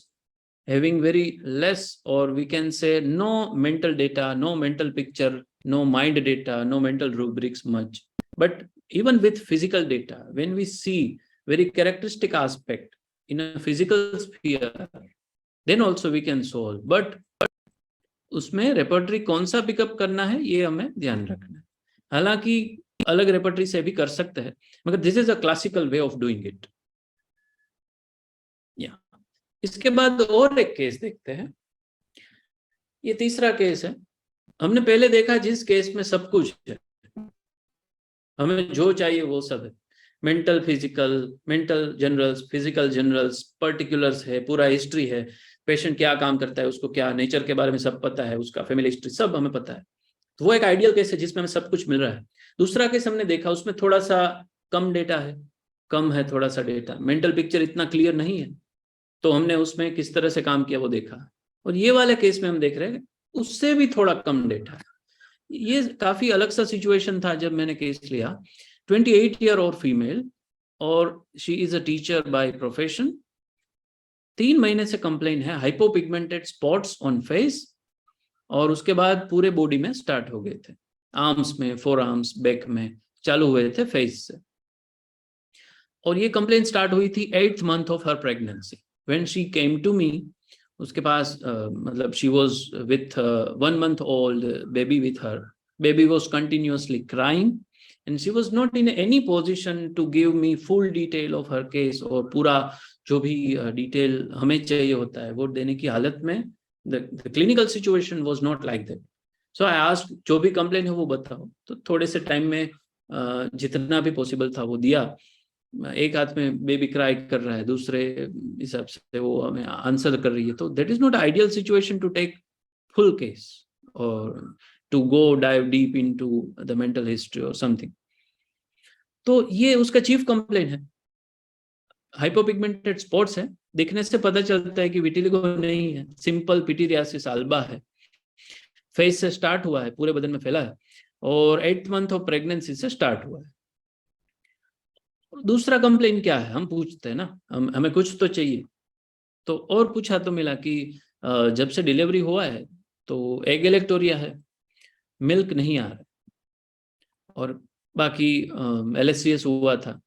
Speaker 2: having very less, or we can say no mental data, no mental picture, no mind data, no mental rubrics much. But even with physical data, when we see very characteristic aspect in a physical sphere, then also we can solve. But उसमें रेपर्टरी कौन सा पिकअप करना है ये हमें ध्यान रखना है। हालांकि अलग रेपर्टरी से भी कर सकते हैं, मगर this is a classical way of doing it. इसके बाद और एक केस देखते हैं। ये तीसरा केस है। हमने पहले देखा जिस केस में सब कुछ है, हमें जो चाहिए वो सब है, mental physical, mental generals, physical generals, particulars है, पूरा हिस्ट्री है, पेशेंट क्या काम करता है, उसको क्या नेचर के बारे में सब पता है, उसका फैमिली हिस्ट्री सब हमें पता है। तो वो एक आइडियल केस है जिसमें हमें सब कुछ मिल रहा है। दूसरा केस हमने देखा उसमें थोड़ा सा कम डेटा है, कम है थोड़ा सा डेटा, मेंटल पिक्चर इतना क्लियर नहीं है, तो हमने उसमें किस तरह से काम किया वो देखा। और ये वाले केस में हम देख रहे हैं उससे भी थोड़ा कम डेटा है। ये काफी अलग सा सिचुएशन था जब मैंने केस लिया। 28 ईयर और फीमेल, और she is a teacher by profession. 3 महीने से कंप्लेन है हाइपोपिगमेंटेड स्पॉट्स ऑन फेस, और उसके बाद पूरे बॉडी में स्टार्ट हो गए थे, आर्म्स में, फोर आर्म्स, बैक में चालू हुए थे फेस से। और ये कंप्लेन स्टार्ट हुई थी 8th month of her pregnancy. When she came to me, उसके पास मतलब she was with 1 month old baby with her. Baby was continuously crying and she was not in any position to give me full detail of her case, और पूरा जो भी डिटेल हमें चाहिए होता है वो देने की हालत में the clinical situation was not like that. So I asked, जो भी कंप्लेन है वो बताओ। तो थोड़े से टाइम में जितना भी पॉसिबल था वो दिया। एक हाथ में बेबी क्राई कर रहा है, दूसरे हिसाब से वो हमें आंसर कर रही है। तो that is not ideal situation to take full case और to go dive deep into the mental history और समथिंग। तो ये उसका चीफ कंप्लेन है, हाइपोपिगमेंटेड स्पॉट्स है। देखने से पता चलता है कि विटिलिगो नहीं है, सिंपल पिटीरियासिस अल्बा है, फेस से स्टार्ट हुआ है, पूरे बदन में फैला है, और 8th month ऑफ प्रेगनेंसी से स्टार्ट हुआ है। दूसरा कंप्लेन क्या है, हम पूछते हैं ना, हमें कुछ तो चाहिए। तो और पूछा तो मिला कि जब से डिलीवरी हुआ है तो एग इलेक्टोरिया है, मिल्क नहीं आ रहा, और बाकी LSCS हुआ था।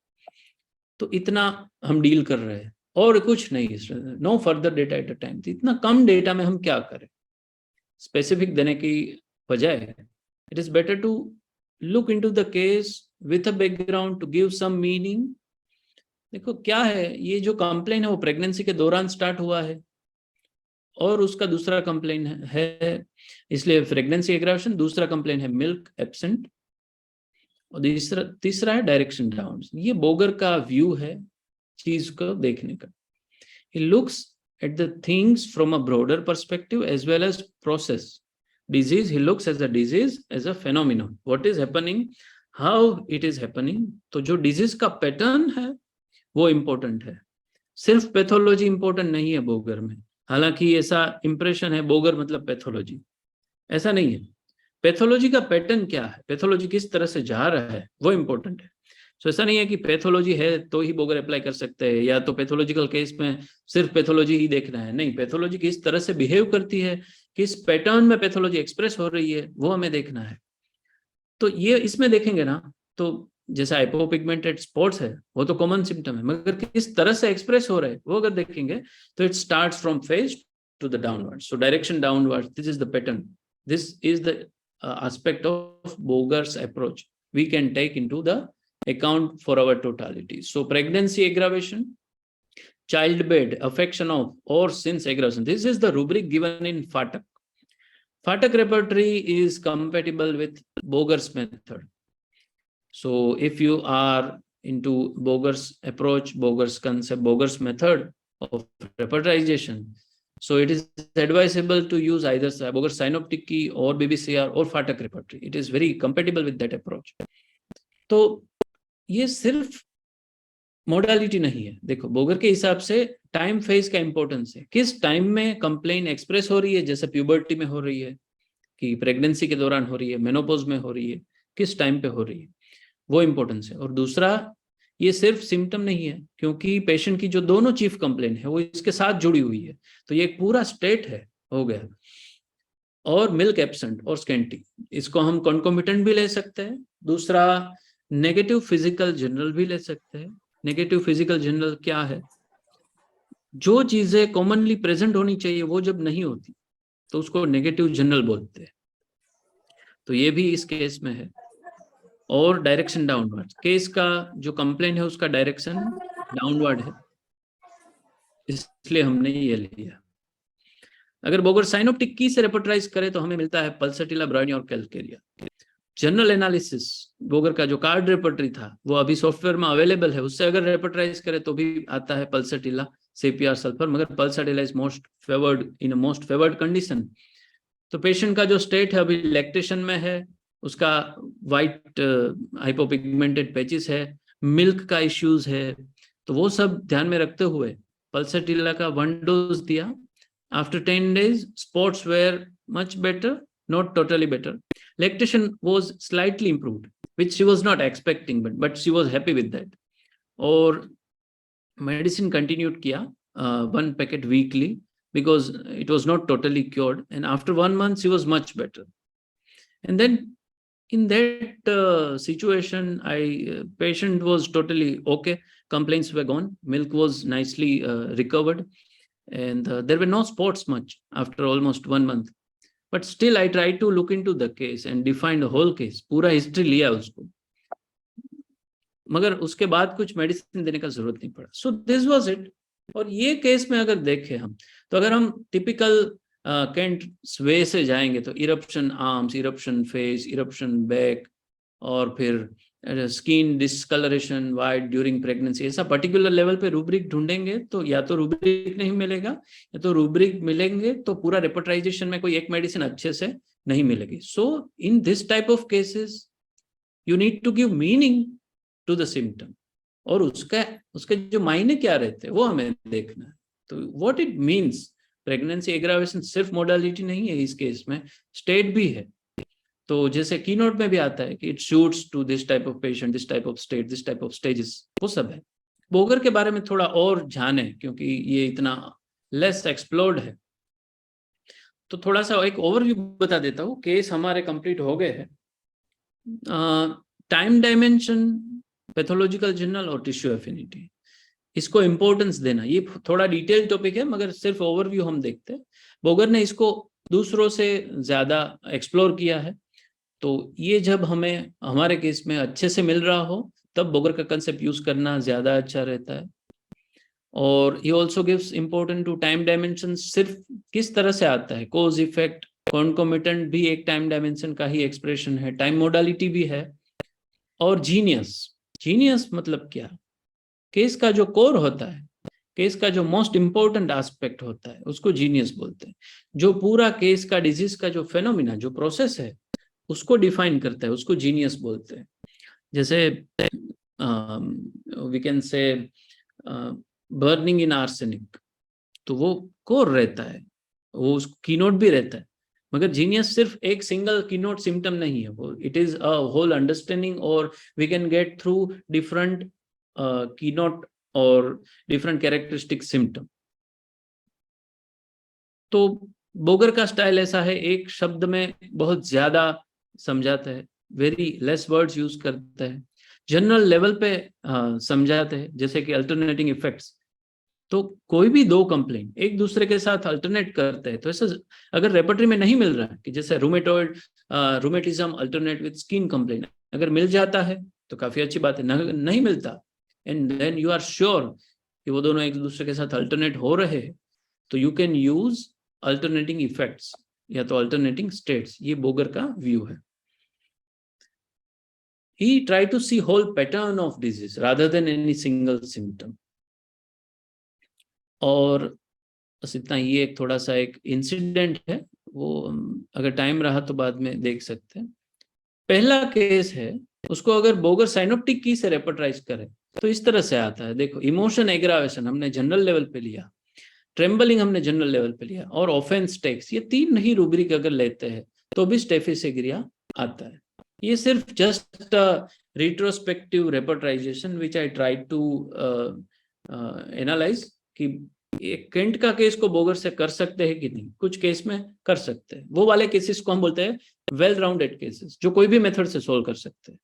Speaker 2: तो इतना हम डील कर रहे हैं और कुछ नहीं, no further data at a time. इतना कम डेटा में हम क्या करें, स्पेसिफिक देने की बजाय it is better to look into the case with a background to give some meaning। देखो क्या है, ये जो कंप्लेन है वो प्रेगनेंसी के दौरान स्टार्ट हुआ है, और उसका दूसरा कंप्लेन है इसलिए प्रेगनेंसी एग्रावेशन, दूसरा कंप्लेन है मिल्क एब्सेंट, और तीसरा है डायरेक्शन डाउन। ये बोगर का व्यू है चीज को देखने का। He looks at the things from a broader perspective as well as process. Disease, he looks at the disease as a phenomenon. What is happening, how it is happening। तो जो डिजीज का पैटर्न है वो इंपॉर्टेंट है, सिर्फ पैथोलॉजी इंपॉर्टेंट नहीं है बोगर में। हालांकि ऐसा इंप्रेशन है बोगर मतलब पैथोलॉजी, ऐसा नहीं है। पैथोलॉजी का पैटर्न क्या है, पैथोलॉजी किस तरह से जा रहा है, वो इंपॉर्टेंट है। सो ऐसा नहीं है कि पैथोलॉजी है तो ही बोगर अप्लाई कर सकते हैं, या तो पैथोलॉजिकल केस में सिर्फ पैथोलॉजी ही देखना है, नहीं, पैथोलॉजी किस तरह से बिहेव करती है, किस पैटर्न में पैथोलॉजी एक्सप्रेस हो रही है, वो हमें देखना है। तो ये इसमें देखेंगे ना, तो जैसा हाइपोपिगमेंटेड स्पॉट्स है वो तो कॉमन सिम्टम है, मगर किस तरह से एक्सप्रेस हो रहा है वो अगर देखेंगे तो it starts from face to the downward, so direction downward, this is the pattern, this is the aspect of Boger's approach we can take into the account for our totality. So pregnancy aggravation, childbed affection of or since aggravation, this is the rubric given in FATAC. FATAC repertory is compatible with Boger's method. So if you are into Boger's approach, Boger's concept, Boger's method of repertorization, so it is advisable to use either Boger's synoptic key or BBCR or FATAC repertory. It is very compatible with that approach. तो ये सिर्फ मोडालिटी नहीं है, देखो बोगर के हिसाब से टाइम फेज का इंपॉर्टेंस है, किस टाइम में कंप्लेन एक्सप्रेस हो रही है, जैसे प्यूबर्टी में हो रही है, कि प्रेगनेंसी के दौरान हो रही है, मेनोपॉज में हो रही है, किस टाइम पे हो रही है, वो इंपॉर्टेंस है। और दूसरा, ये सिर्फ सिम्टम नहीं है, क्योंकि पेशेंट की जो दोनों चीफ कंप्लेन है वो इसके साथ जुड़ी हुई है, तो ये एक पूरा स्टेट है, हो गया। और मिल्क एब्सेंट और स्कैंटी, इसको हम कॉन्कोमिटेंट भी ले सकते हैं। दूसरा, नेगेटिव फिजिकल जनरल भी ले सकते हैं। नेगेटिव फिजिकल जनरल क्या है, जो चीजें कॉमनली प्रेजेंट होनी चाहिए वो जब नहीं होती तो उसको नेगेटिव जनरल बोलते हैं, तो ये भी इस केस में है। और डायरेक्शन डाउनवर्ड, केस का जो कंप्लेन है उसका डायरेक्शन डाउनवर्ड है, इसलिए हमने ये लिया। अगर बोगर साइनोप्टिक की से रेपर्टराइज करें तो हमें मिलता है पल्सटिला, ब्रायनी और कैल्केरिया। जनरल एनालिसिस, बोगर का जो कार्ड रेपर्टरी था वो अभी सॉफ्टवेयर में अवेलेबल है, उससे अगर रेपर्टराइज करें तो भी आता है पल्सटिला, CPR सल्फर, मगर Pulsatilla is most favoured in most favoured condition. तो पेशेंट का जो स्टेट है अभी लैक्टेशन में है, उसका वाइट हाइपोपिगमेंटेड पैचेस है, मिल्क का इश्यूज है, तो वो सब ध्यान में रखते हुए पल्सटिला का 1 डोज दिया। After 10 days spots were much better, not totally better. Lactation was slightly improved, which she was not expecting, but she was happy with that. और medicine continued किया 1 packet weekly because it was not totally cured, and after 1 month she was much better. And then in that situation, patient was totally okay, complaints were gone, milk was nicely recovered, and there were no spots much after almost 1 month. But still I tried to look into the case and define the whole case, पूरा हिस्ट्री लिया उसको, मगर उसके बाद कुछ मेडिसिन देने का जरूरत नहीं पड़ा। So this was it. और ये केस में अगर देखें हम, तो अगर हम टिपिकल कैंट वे से जाएंगे तो eruption arms, eruption face, eruption back, और फिर skin discoloration white during pregnancy, ऐसा पर्टिकुलर लेवल पे रूब्रिक ढूंढेंगे तो या तो रूब्रिक नहीं मिलेगा, या तो रूब्रिक मिलेंगे तो पूरा रेपर्टराइजेशन में कोई एक मेडिसिन अच्छे से नहीं मिलेगी। So in this type of cases you need to give meaning to the symptom, और उसके जो मायने क्या रहते हैं वो हमें देखना है। तो what it means, pregnancy aggravation सिर्फ मोडालिटी नहीं है, इस केस में स्टेट भी है। तो जैसे कीनोट में भी आता है कि it suits to this type of patient, this type of state, this type of stages, वो सब है। बोगर के बारे में थोड़ा और जाने, क्योंकि ये इतना लेस एक्सप्लोर्ड है, तो थोड़ा सा एक ओवरव्यू बता देता हूँ। केस हमारे कंप्लीट हो गए हैं। टाइम डायमेंशन, पैथोलॉजिकल जर्नल और टिश्यू एफिनिटी, इसको इंपॉर्टेंस देना, ये थोड़ा डिटेल टॉपिक है, मगर सिर्फ ओवरव्यू हम देखते हैं। बोगर ने इसको दूसरों से ज्यादा एक्सप्लोर किया है, तो ये जब हमें हमारे केस में अच्छे से मिल रहा हो तब बोगर का कंसेप्ट यूज करना ज्यादा अच्छा रहता है। और he also gives important to time dimension, सिर्फ किस तरह से आता है, कोज इफेक्ट, कॉन्कोमिटेंट भी एक टाइम डायमेंशन का ही एक्सप्रेशन है, टाइम मोडालिटी भी है। और जीनियस, जीनियस मतलब क्या, केस का जो कोर होता है, केस का जो मोस्ट इंपॉर्टेंट एस्पेक्ट होता है उसको जीनियस बोलते हैं। जो पूरा केस का डिजीज का जो फेनोमिना, जो प्रोसेस है उसको डिफाइन करता है, उसको जीनियस बोलते हैं। जैसे we can say burning in arsenic, तो वो कोर रहता है, वो कीनोट भी रहता है, मगर जीनियस सिर्फ एक सिंगल कीनोट सिम्टम नहीं है, वो it is a whole understanding, और we can get through different keynote और डिफरेंट कैरेक्टरिस्टिक सिम्टम। तो बोगर का स्टाइल ऐसा है, एक शब्द में बहुत ज्यादा समझाता है, वेरी लेस वर्ड्स यूज करता है, जनरल लेवल पे समझाते हैं, जैसे कि अल्टरनेटिंग इफेक्ट्स। तो कोई भी दो कंप्लेंट एक दूसरे के साथ अल्टरनेट करते हैं, तो ऐसा अगर रेपर्टरी में नहीं मिल रहा है कि जैसे rheumatism alternate with skin complaint, अगर मिल जाता है तो काफी अच्छी बात है, नहीं मिलता and then you are sure कि वो दोनों एक दूसरे के साथ अल्टरनेट हो रहे हैं, तो you can use alternating effects या तो अल्टरनेटिंग स्टेट्स। ये बोगर का व्यू है। He tried to see whole pattern of disease rather than any single symptom. और बस इतना, ये एक थोड़ा सा एक इंसिडेंट है, वो अगर टाइम रहा तो बाद में देख सकते हैं। पहला केस है, उसको अगर बोगर साइनोप्टिक की से रेपर्टराइज करें तो इस तरह से आता है। देखो, इमोशन एग्रावेशन हमने जनरल लेवल पे लिया, ट्रेम्बलिंग हमने जनरल लेवल पे लिया, और ऑफेंस टेक्स, ये तीन ही रूब्रिक अगर लेते हैं तो भी स्टेफिसेग्रिया आता है। ये सिर्फ just retrospective repertorisation which I try to analyse कि केंट का केस को बोगर से कर सकते हैं कि नहीं। कुछ केस में कर सकते हैं, वो वाले केसेस को हम बोलते हैं वेल राउंडेड केसेस, जो कोई भी मेथड से सोल्व कर सकते हैं।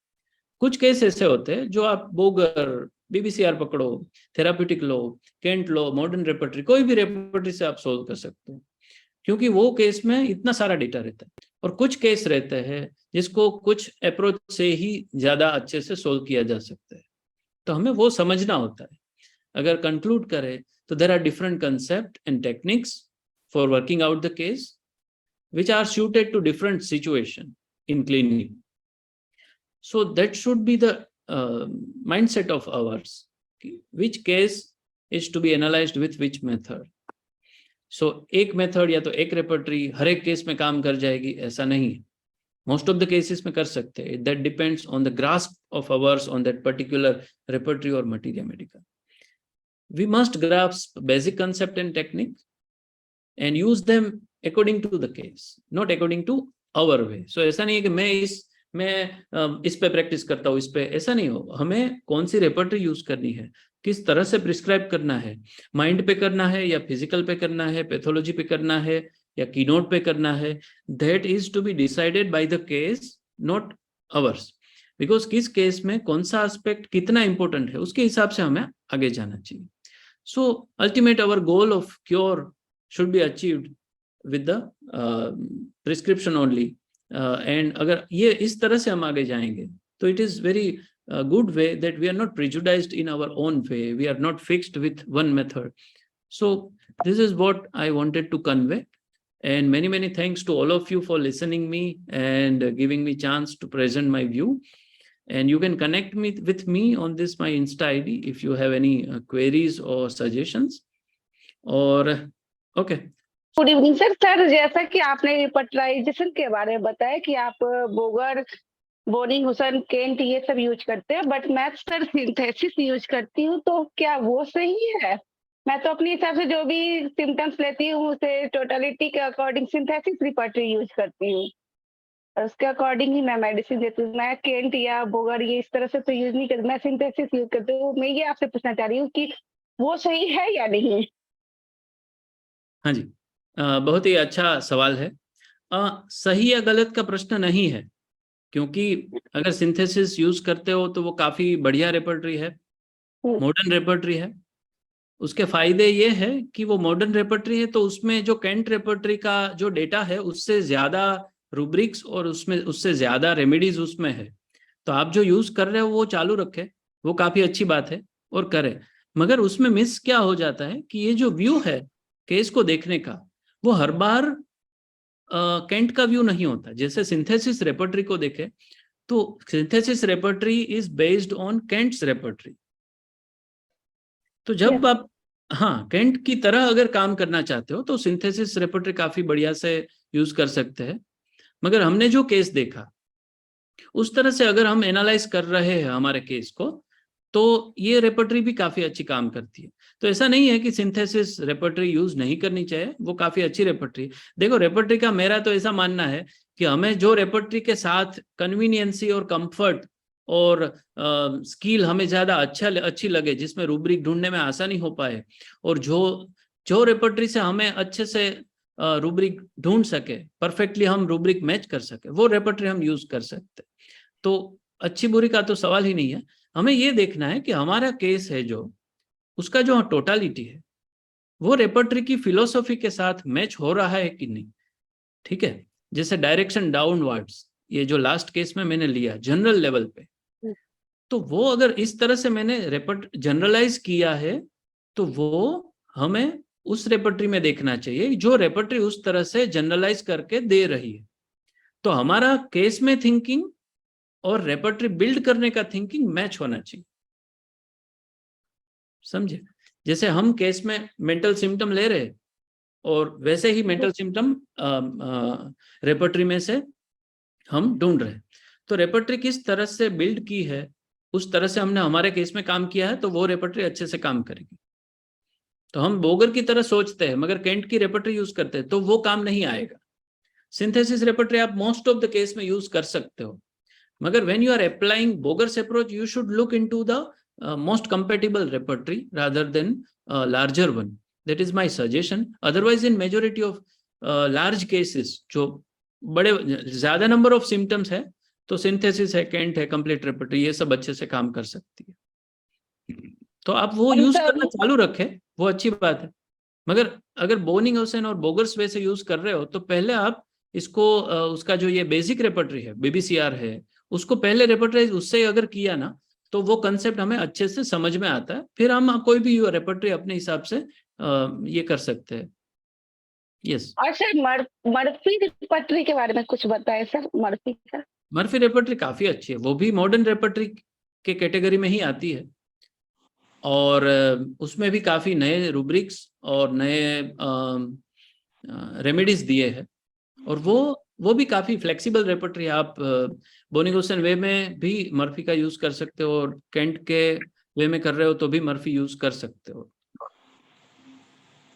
Speaker 2: कुछ केस ऐसे होते हैं जो आप बोगर, बीबीसीआर पकड़ो, थेराप्यूटिक लो, केंट लो, मॉडर्न रेपर्टरी, कोई भी रेपर्टरी से आप सोल्व कर सकते हो, क्योंकि वो केस में इतना सारा डेटा रहता है। और कुछ केस रहते हैं जिसको कुछ अप्रोच से ही ज्यादा अच्छे से सोल्व किया जा सकता है, तो हमें वो समझना होता है। अगर कंक्लूड करें तो there are different concept and techniques for working out the case which are suited to different situation in clinic. So that should be the mindset of ours, which case is to be analyzed with which method. So एक मेथड या तो एक रेपर्टरी हर एक केस में काम कर जाएगी ऐसा नहीं है, मोस्ट ऑफ द केसेस में कर सकते हैं। That depends on the grasp of ours on that particular repertory और materia medica. We must grasp basic concept and technique and use them according to the case, not according to our way. So ऐसा नहीं है कि मैं इस पे प्रैक्टिस करता हूँ, इस पे, ऐसा नहीं हो। हमें कौन सी रेपर्टरी यूज करनी है, किस तरह से प्रिस्क्राइब करना है, माइंड पे करना है या फिजिकल पे करना है, पैथोलॉजी पे करना है या कीनोट पे करना है, that is to be decided by the case, not ours. Because किस केस में कौन सा एस्पेक्ट कितना इंपॉर्टेंट है, उसके हिसाब से हमें आगे जाना चाहिए। So ultimate our goal of cure should be achieved with the prescription only, and अगर ये इस तरह से हम आगे जाएंगे तो it is very good way that we are not prejudiced in our own way, we are not fixed with one method. So this is what I wanted to convey, and many thanks to all of you for listening me and giving me chance to present my view. And you can connect with me on this my Insta ID if you have any queries or suggestions. और okay,
Speaker 3: good evening sir. Sir जैसा कि आपने रेपर्टराइजेशन के बारे में बताया कि आप बोगर, बोनिंग, हुसन, केंट ये सब यूज करते हैं, बट मैं सर सिंथेसिस यूज करती हूँ, तो क्या वो सही है? मैं तो अपने हिसाब से जो भी सिम्टम्स लेती हूँ उसे टोटलिटी के अकॉर्डिंग सिंथेसिस रेपर्टरी यूज करती हूँ, और उसके अकॉर्डिंग ही मैं मेडिसिन देती हूँ। मैं केंट या बोगर ये इस तरह से तो यूज नहीं करती, मैं सिंथेसिस यूज करती हूँ। मैं ये आपसे पूछना चाह रही हूँ कि वो सही है या नहीं?
Speaker 2: हाँ जी, बहुत ही अच्छा सवाल है। सही या गलत का प्रश्न नहीं है, क्योंकि अगर सिंथेसिस यूज करते हो तो वो काफी बढ़िया रेपर्टरी है, मॉडर्न रेपर्टरी है। उसके फायदे ये है कि वो मॉडर्न रेपर्टरी है, तो उसमें जो केंट रेपर्टरी का जो डेटा है उससे ज्यादा रूब्रिक्स और उसमें उससे ज्यादा रेमेडीज उसमें है। तो आप जो यूज कर रहे हो वो चालू रखे, वो काफी अच्छी बात है और करे। मगर उसमें मिस क्या हो जाता है कि ये जो व्यू है केस को देखने का, वो हर बार केंट का व्यू नहीं होता। जैसे सिंथेसिस रेपर्टरी को देखे तो synthesis repertory is based on Kant's repertory. तो जब आप केंट की तरह अगर काम करना चाहते हो तो सिंथेसिस रेपर्टरी काफी बढ़िया से यूज कर सकते हैं। मगर हमने जो केस देखा उस तरह से अगर हम एनालाइज कर रहे हैं हमारे केस को, तो ये रेपर्टरी भी काफी अच्छी काम करती है। तो ऐसा नहीं है कि सिंथेसिस रेपर्टरी यूज नहीं करनी चाहिए, वो काफी अच्छी रेपर्टरी। देखो रेपर्टरी का मेरा तो ऐसा मानना है कि हमें जो रेपर्टरी के साथ कन्वीनियंसी और कंफर्ट और स्किल हमें ज्यादा अच्छी लगे, जिसमें रूब्रिक ढूंढने में आसानी हो पाए, और जो रेपर्टरी से हमें अच्छे से रूब्रिक ढूंढ सके, परफेक्टली हम रूब्रिक मैच कर सके, वो रेपर्टरी हम यूज कर सकते। तो अच्छी बुरी का तो सवाल ही नहीं है, हमें ये देखना है कि हमारा केस है जो उसका जो टोटालिटी है वो रेपर्टरी की फिलोसॉफी के साथ मैच हो रहा है कि नहीं। ठीक है, जैसे डायरेक्शन डाउनवर्ड्स, ये जो लास्ट केस में मैंने लिया जनरल लेवल पे, तो वो अगर इस तरह से मैंने जनरलाइज किया है, तो वो हमें उस रेपर्टरी में देखना चाहिए जो रेपर्टरी उस तरह से जनरलाइज करके दे रही है। तो हमारा केस में थिंकिंग और रेपर्टरी बिल्ड करने का थिंकिंग मैच होना चाहिए, समझे। जैसे हम केस में मेंटल सिम्टम ले रहे और वैसे ही मेंटल सिम्टम रेपर्टरी में से हम ढूंढ रहे, तो रेपर्टरी किस तरह से बिल्ड की है उस तरह से हमने हमारे केस में काम किया है, तो वो रेपर्टरी अच्छे से काम करेगी। तो हम बोगर की तरह सोचते हैं मगर केंट की रेपर्टरी यूज करते हैं तो वो काम नहीं आएगा। सिंथेसिस रेपर्टरी आप मोस्ट ऑफ द केस में यूज कर सकते हो, मगर when you are applying Boger's approach you should look into the most compatible repertory rather than larger one. That is my suggestion. Otherwise in majority of large cases जो बड़े ज्यादा नंबर ऑफ सिम्टम्स है तो सिंथेसिस है, केंट है, कंप्लीट रेपर्टरी, ये सब अच्छे से काम कर सकती है। तो आप वो यूज करना चालू रखें, वो अच्छी बात है। मगर अगर बोनिंगहौसेन और बोगर्स वे से यूज कर रहे हो तो पहले आप इसको उसका जो ये बेसिक रेपर्टरी है, बीबीसीआर है, उसको पहले रेपर्टराइज उससे अगर किया ना तो वो कंसेप्ट हमें अच्छे से समझ में आता है, फिर हम कोई भी रेपर्टरी अपने हिसाब से ये कर सकते हैं। यस।
Speaker 3: और सर मर्फी रेपर्टरी के बारे में कुछ बताएं सर। मर्फी
Speaker 2: रेपर्टरी काफी अच्छी है, वो भी मॉडर्न रेपर्टरी के कैटेगरी में ही आती है, और उसमें भी काफी नए रूब्रिक्स और नए रेमेडीज दिए हैं, और वो भी काफी फ्लेक्सिबल रेपर्टरी। आप बोनिंगहौसेन वे में भी मर्फी का यूज कर सकते हो और केंट के वे में कर रहे हो तो भी मर्फी यूज कर सकते हो।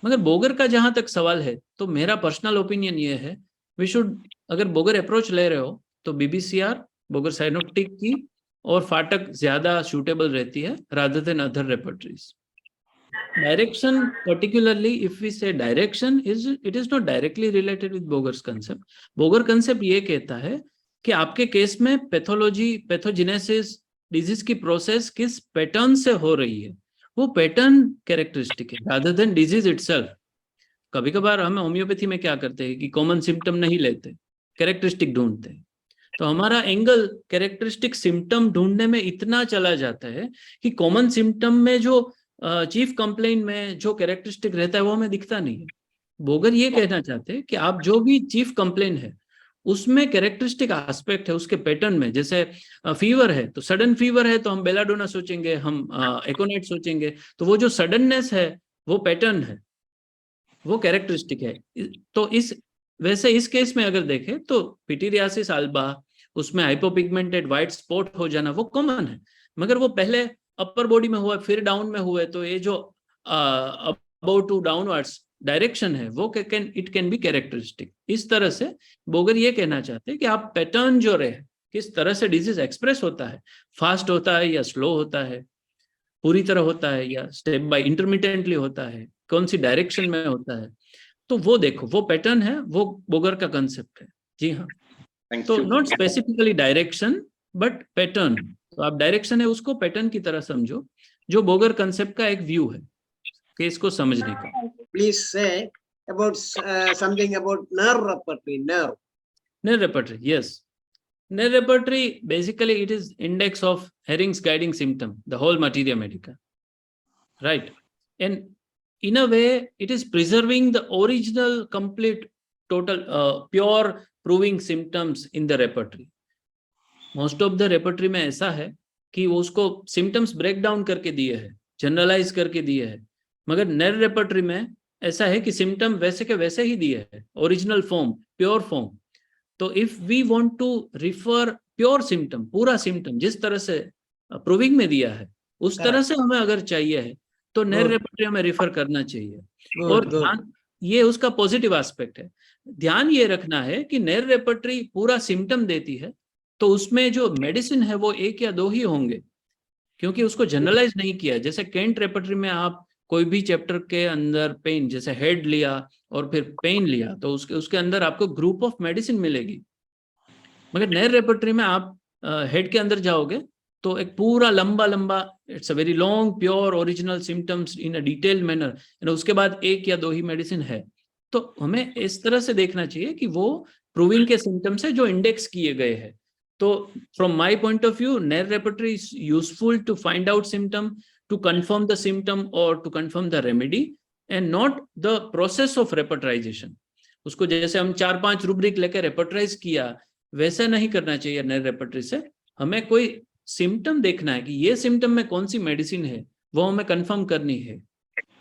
Speaker 2: मगर बोगर का जहां तक सवाल है तो मेरा पर्सनल ओपिनियन ये है, वी शुड, अगर बोगर अप्रोच ले रहे हो तो बीबीसीआर, बोगर साइनोप्टिक की और फाटक ज्यादा सूटेबल रहती है rather than other repertories. Direction, particularly if we say direction, it is not directly related with बोगर्स concept. Bogar concept ये कहता है कि आपके केस में पैथोलॉजी, पैथोजेनेसिस, डिजीज की प्रोसेस किस पैटर्न से हो रही है, वो पैटर्न कैरेक्टरिस्टिक है रादर देन डिजीज इटसेल्फ। कभी कभार हम होम्योपैथी में क्या करते हैं कि कॉमन सिम्टम नहीं लेते, कैरेक्टरिस्टिक ढूंढते हैं, तो हमारा एंगल कैरेक्टरिस्टिक सिम्टम ढूंढने में इतना चला जाता है कि कॉमन सिम्टम में जो चीफ कंप्लेन में जो कैरेक्टरिस्टिक रहता है वो हमें दिखता नहीं है। बोगर ये कहना चाहते हैं कि आप जो भी चीफ कंप्लेन है उसमें कैरेक्टरिस्टिक एस्पेक्ट है उसके पैटर्न में, जैसे फीवर है तो सडन फीवर है तो हम बेलाडोना सोचेंगे, हम एकोनाइट सोचेंगे, तो वो जो सडननेस है वो पैटर्न है, वो कैरेक्टरिस्टिक है। तो इस वैसे इस केस में अगर देखें तो पिटीरियासिस अल्बा, उसमें हाइपोपिगमेंटेड व्हाइट स्पॉट हो जाना वो कॉमन है, मगर वो पहले अपर बॉडी में हुआ फिर डाउन में हुए, तो ये जो अबाउट टू डाउनवर्ड्स डायरेक्शन है वो इट कैन बी कैरेक्टरिस्टिक। इस तरह से बोगर ये कहना चाहते हैं कि आप पैटर्न जो रहे, किस तरह से डिजीज एक्सप्रेस होता है, फास्ट होता है या स्लो होता है, पूरी तरह होता है या स्टेप बाय इंटरमिटेंटली होता है, कौन सी डायरेक्शन में होता है, तो वो देखो, वो पैटर्न है, वो बोगर का कंसेप्ट है। जी हाँ, तो not specifically direction but pattern. तो आप डायरेक्शन है उसको पैटर्न की तरह समझो, जो बोगर कंसेप्ट का एक व्यू है केस को समझने का।
Speaker 4: Please say about something about nerve repertory.
Speaker 2: Nerve repertory, yes. Nerve repertory basically it is index of Herring's guiding symptom, the whole materia medica, right? And in a way it is preserving the original complete total pure proving symptoms in the repertory. Most of the repertory में ऐसा है कि उसको सिम्टम्स ब्रेक डाउन करके दिए है, जनरलाइज करके दिए है, मगर नर्व रेपर्टरी में ऐसा है कि सिम्टम वैसे के वैसे ही दिए है, ओरिजिनल फॉर्म, प्योर फॉर्म। तो if we want to refer pure symptom, पूरा सिम्टम जिस तरह से प्रूविंग में दिया है, उस तरह से हमें अगर चाहिए है तो नेर
Speaker 4: Good.
Speaker 2: रेपर्टरी हमें रिफर करना चाहिए।
Speaker 4: Good,
Speaker 2: और
Speaker 4: good.
Speaker 2: ध्यान, ये उसका पॉजिटिव एस्पेक्ट है। ध्यान ये रखना है कि नेर रेपर्टरी पूरा सिम्टम देती है, तो उसमें जो मेडिसिन है वो 1 या 2 ही होंगे, क्योंकि उसको जनरलाइज नहीं किया। जैसे केंट रेपर्टरी में आप कोई भी चैप्टर के अंदर पेन, जैसे हेड लिया और फिर पेन लिया, तो उसके अंदर आपको ग्रुप ऑफ मेडिसिन मिलेगी। मगर नेर रेपर्टरी में आप हेड के अंदर जाओगे तो एक पूरा लंबा, it's a very long pure original symptoms in a detailed manner, उसके बाद 1 या 2 ही मेडिसिन है। तो हमें इस तरह से देखना चाहिए कि वो प्रूविंग के सिम्टम्स है जो इंडेक्स किए गए हैं। तो from my point of view, Knerr repertory is useful to find out symptom, to confirm the symptom और to confirm the remedy, and not the process of repertorisation. उसको जैसे हम 4-5 रूब्रिक लेकर रेपर्टराइज किया, वैसा नहीं करना चाहिए नेर रेपर्टरी से। हमें कोई सिम्टम देखना है कि ये सिम्टम में कौन सी मेडिसिन है, वो हमें कंफर्म करनी है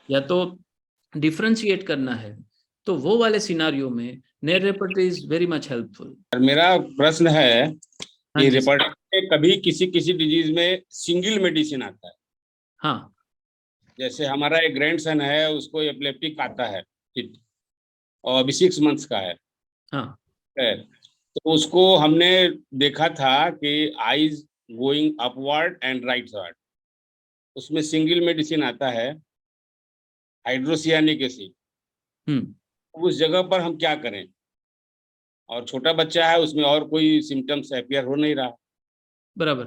Speaker 2: या तो डिफरेंशिएट करना है। तो वो वाले सिनारियो में Knerr repertory is very much helpful.
Speaker 5: मेरा प्रश्न है
Speaker 2: हाँ
Speaker 5: कि
Speaker 2: जी।
Speaker 5: रेपर्टरी में कभी किसी डिजीज में सिंगल मेडिसिन आता है।
Speaker 2: हाँ,
Speaker 5: जैसे हमारा एक ग्रैंडसन है, उसको एपिलेप्टिक आता है और अभी 6 मंथ्स का है।
Speaker 2: हाँ,
Speaker 5: तो उसको हमने देखा था कि eyes going upward and right side, उसमें सिंगल मेडिसिन आता है हाइड्रोसियानिक एसिड। उस जगह पर हम क्या करें? और छोटा बच्चा है, उसमें और कोई सिम्टम्स अपीयर हो नहीं रहा।
Speaker 2: बराबर।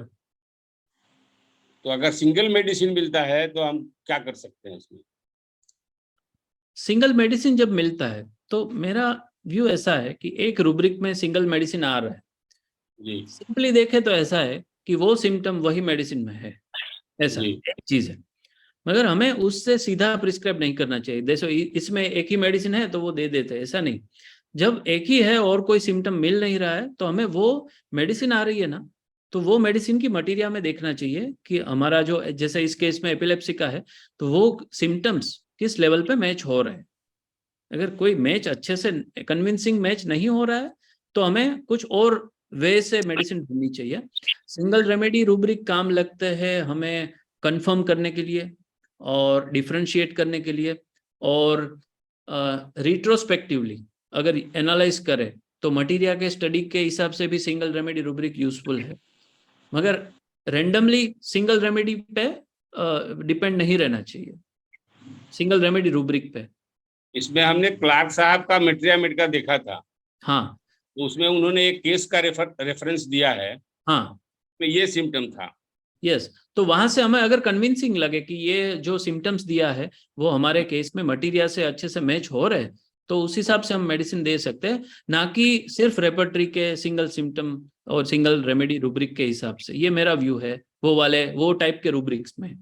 Speaker 5: तो अगर सिंगल मेडिसिन मिलता है तो हम क्या कर सकते हैं उसमें?
Speaker 2: सिंगल मेडिसिन जब मिलता है तो मेरा व्यू ऐसा है कि एक रूब्रिक में सिंगल मेडिसिन आ रहा है
Speaker 5: जी,
Speaker 2: सिंपली देखे तो ऐसा है कि वो सिम्टम वही मेडिसिन में है, ऐसा
Speaker 5: जी।
Speaker 2: एक चीज है। मगर हमें उससे सीधा प्रिस्क्राइब नहीं करना चाहिए। जैसे इसमें एक ही मेडिसिन है तो वो दे देते हैं, ऐसा नहीं। जब एक ही है और कोई सिम्टम मिल नहीं रहा है तो हमें वो मेडिसिन आ रही है ना, तो वो मेडिसिन की मटीरिया में देखना चाहिए कि हमारा जो, जैसे इस केस में एपिलेप्सी का है, तो वो सिम्टम्स किस लेवल पे मैच हो रहे हैं। अगर कोई मैच अच्छे से कन्विंसिंग मैच नहीं हो रहा है तो हमें कुछ और वे से मेडिसिन ढूंढनी चाहिए। सिंगल रेमेडी रूब्रिक काम लगते हैं हमें कंफर्म करने के लिए और डिफरेंशिएट करने के लिए, और रिट्रोस्पेक्टिवली अगर एनालाइज करें तो मटीरिया के स्टडी के हिसाब से भी सिंगल रेमेडी रूब्रिक यूजफुल है। मगर रेंडमली सिंगल रेमेडी पे डिपेंड नहीं रहना चाहिए, सिंगल रेमेडी रूब्रिक पे।
Speaker 5: इसमें हमने क्लार्क साहब का मेट्रियामेड का देखा था।
Speaker 2: हाँ,
Speaker 5: तो उसमें उन्होंने एक केस का रेफरेंस दिया है,
Speaker 2: हाँ,
Speaker 5: में ये सिम्टम था।
Speaker 2: यस। तो वहां से हमें अगर कन्विंसिंग लगे कि ये जो सिम्टम्स दिया है वो हमारे केस में मटीरिया से अच्छे से मैच हो रहे, तो उस हिसाब से हम मेडिसिन दे सकते हैं, ना कि सिर्फ रेपर्टरी के सिंगल सिम्टम और सिंगल रेमेडी रूब्रिक के हिसाब से। ये मेरा व्यू है वो टाइप के रूब्रिक्स में।